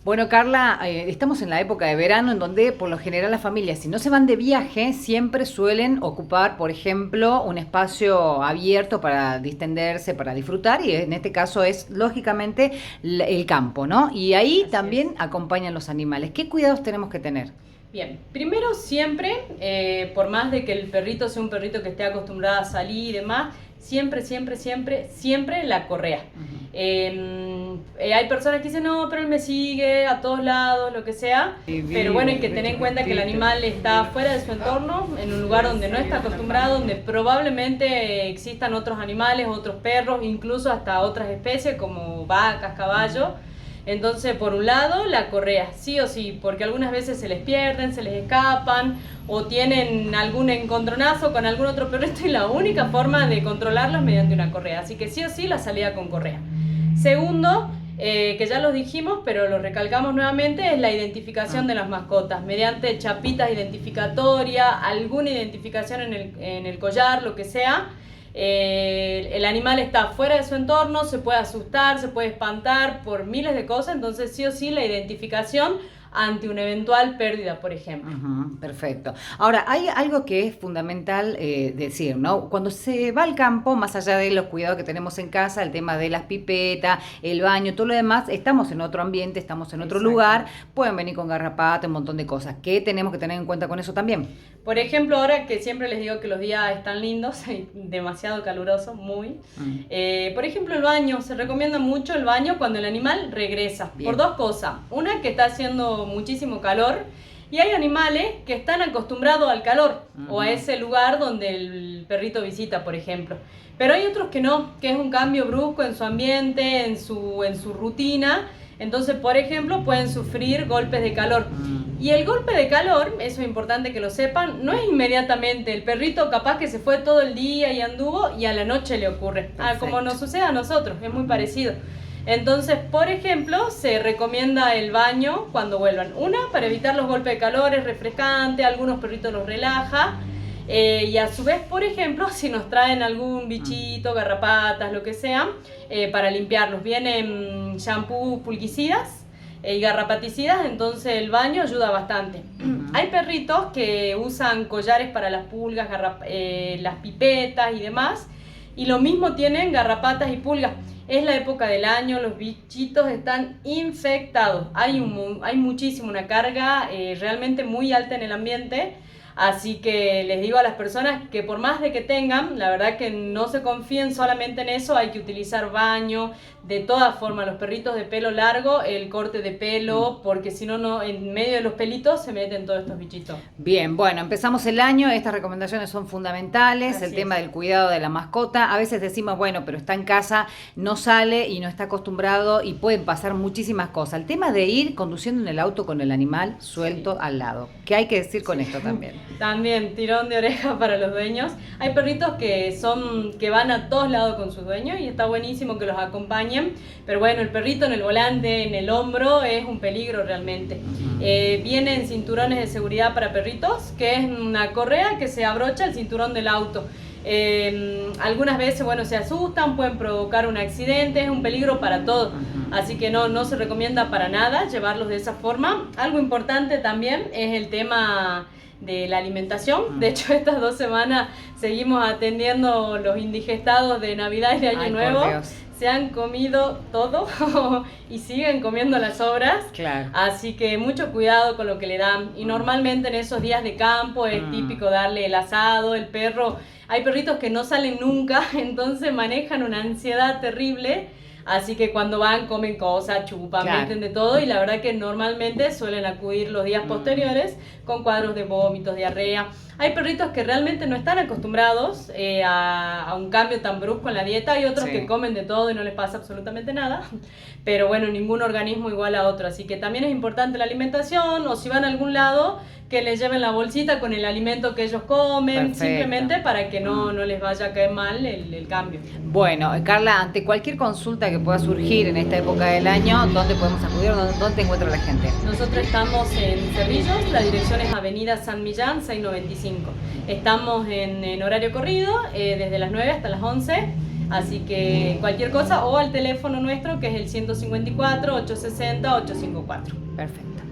Bueno, Carla, estamos en la época de verano en donde por lo general las familias, si no se van de viaje, siempre suelen ocupar, por ejemplo, un espacio abierto para distenderse, para disfrutar, y en este caso es lógicamente el campo, ¿no? Y ahí Así es. también acompañan los animales. ¿Qué cuidados tenemos que tener? Bien, primero siempre, por más de que el perrito sea un perrito que esté acostumbrado a salir y demás, siempre la correa. Ujú. Hay personas que dicen, no, pero él me sigue a todos lados, lo que sea, pero bueno, hay que tener en cuenta que el animal está fuera de su entorno, en un lugar donde no está acostumbrado, donde probablemente existan otros animales, otros perros, incluso hasta otras especies como vacas, caballos. Entonces, por un lado, la correa, sí o sí, porque algunas veces se les pierden, se les escapan o tienen algún encontronazo con algún otro perrito y la única forma de controlarlos es mediante una correa. Así que sí o sí, la salida con correa. Segundo, que ya lo dijimos, pero lo recalcamos nuevamente, es la identificación de las mascotas, mediante chapitas identificatorias, alguna identificación en el collar, lo que sea. El animal está fuera de su entorno, se puede asustar, se puede espantar por miles de cosas, entonces sí o sí la identificación ante una eventual pérdida, por ejemplo. Ujú, perfecto. Ahora, hay algo que es fundamental decir, ¿no? Cuando se va al campo, más allá de los cuidados que tenemos en casa, el tema de las pipetas, el baño, todo lo demás, estamos en otro ambiente, estamos en otro lugar, Exacto. pueden venir con garrapata, un montón de cosas. ¿Qué tenemos que tener en cuenta con eso también? Por ejemplo, ahora que siempre les digo que los días están lindos, demasiado calurosos, muy. Mm, Por ejemplo, el baño, se recomienda mucho el baño cuando el animal regresa, por bien. dos cosas. Una, que está haciendo muchísimo calor y hay animales que están acostumbrados al calor o a Ujú. ese lugar donde el perrito visita, por ejemplo. Pero hay otros que no, que es un cambio brusco en su ambiente, en su rutina. Entonces, por ejemplo, pueden sufrir golpes de calor. Mm, Y el golpe de calor, eso es importante que lo sepan, no es inmediatamente. El perrito capaz que se fue todo el día y anduvo y a la noche le ocurre. Como perfecto. nos sucede a nosotros, es muy Ujú. parecido. Entonces, por ejemplo, se recomienda el baño cuando vuelvan. Una, para evitar los golpes de calor, es refrescante, algunos perritos los relaja. Y a su vez, por ejemplo, si nos traen algún Mm, bichito, garrapatas, lo que sea, para limpiarlos. Vienen shampoo pulquicidas y garrapaticidas, entonces el baño ayuda bastante. ujú. Hay perritos que usan collares para las pulgas, las pipetas y demás, y lo mismo tienen garrapatas y pulgas. Es la época del año, los bichitos están infectados, hay muchísimo, una carga realmente muy alta en el ambiente. Así que les digo a las personas que por más de que tengan, la verdad que no se confíen solamente en eso, hay que utilizar baño, de todas formas, los perritos de pelo largo, el corte de pelo, porque si no, no, en medio de los pelitos se meten todos estos bichitos. Bien, bueno, empezamos el año, estas recomendaciones son fundamentales, el Así es. tema del cuidado de la mascota, a veces decimos, bueno, pero está en casa, no sale y no está acostumbrado y pueden pasar muchísimas cosas. El tema de ir conduciendo en el auto con el animal Sí. suelto al lado, ¿qué hay que decir con Sí. esto también? También tirón de oreja para los dueños. Hay perritos que van a todos lados con sus dueños y está buenísimo que los acompañen. Pero bueno, el perrito en el volante, en el hombro, es un peligro realmente. Ujú. Vienen cinturones de seguridad para perritos, que es una correa que se abrocha al cinturón del auto. Algunas veces, bueno, se asustan, pueden provocar un accidente, es un peligro para todos. Ujú. Así que no se recomienda para nada llevarlos de esa forma. Algo importante también es el tema de la alimentación. De Mm. hecho, estas 2 semanas seguimos atendiendo los indigestados de Navidad y de Año Ay, por Nuevo. Dios, Se han comido todo y siguen comiendo las sobras. claro. Así que mucho cuidado con lo que le dan. Y Mm. normalmente en esos días de campo es Mm. típico darle el asado, el perro. Hay perritos que no salen nunca, entonces manejan una ansiedad terrible. Así que cuando van comen cosas, chupan, Claro. meten de todo y la verdad que normalmente suelen acudir los días Mm. posteriores con cuadros de vómitos, diarrea. Hay perritos que realmente no están acostumbrados a un cambio tan brusco en la dieta. Hay otros Sí. que comen de todo y no les pasa absolutamente nada. Pero bueno, ningún organismo igual a otro. Así que también es importante la alimentación o si van a algún lado que les lleven la bolsita con el alimento que ellos comen, Perfecto. simplemente para que Mm. no les vaya a caer mal el cambio. Bueno, Carla, ante cualquier consulta que pueda surgir en esta época del año, ¿dónde podemos acudir? ¿Dónde te encuentra la gente? Nosotros estamos en Cerrillos, la dirección es Avenida San Millán 695. Estamos en horario corrido, desde las 9 hasta las 11. Así que cualquier cosa, o al teléfono nuestro que es el 154 860 854. Perfecto.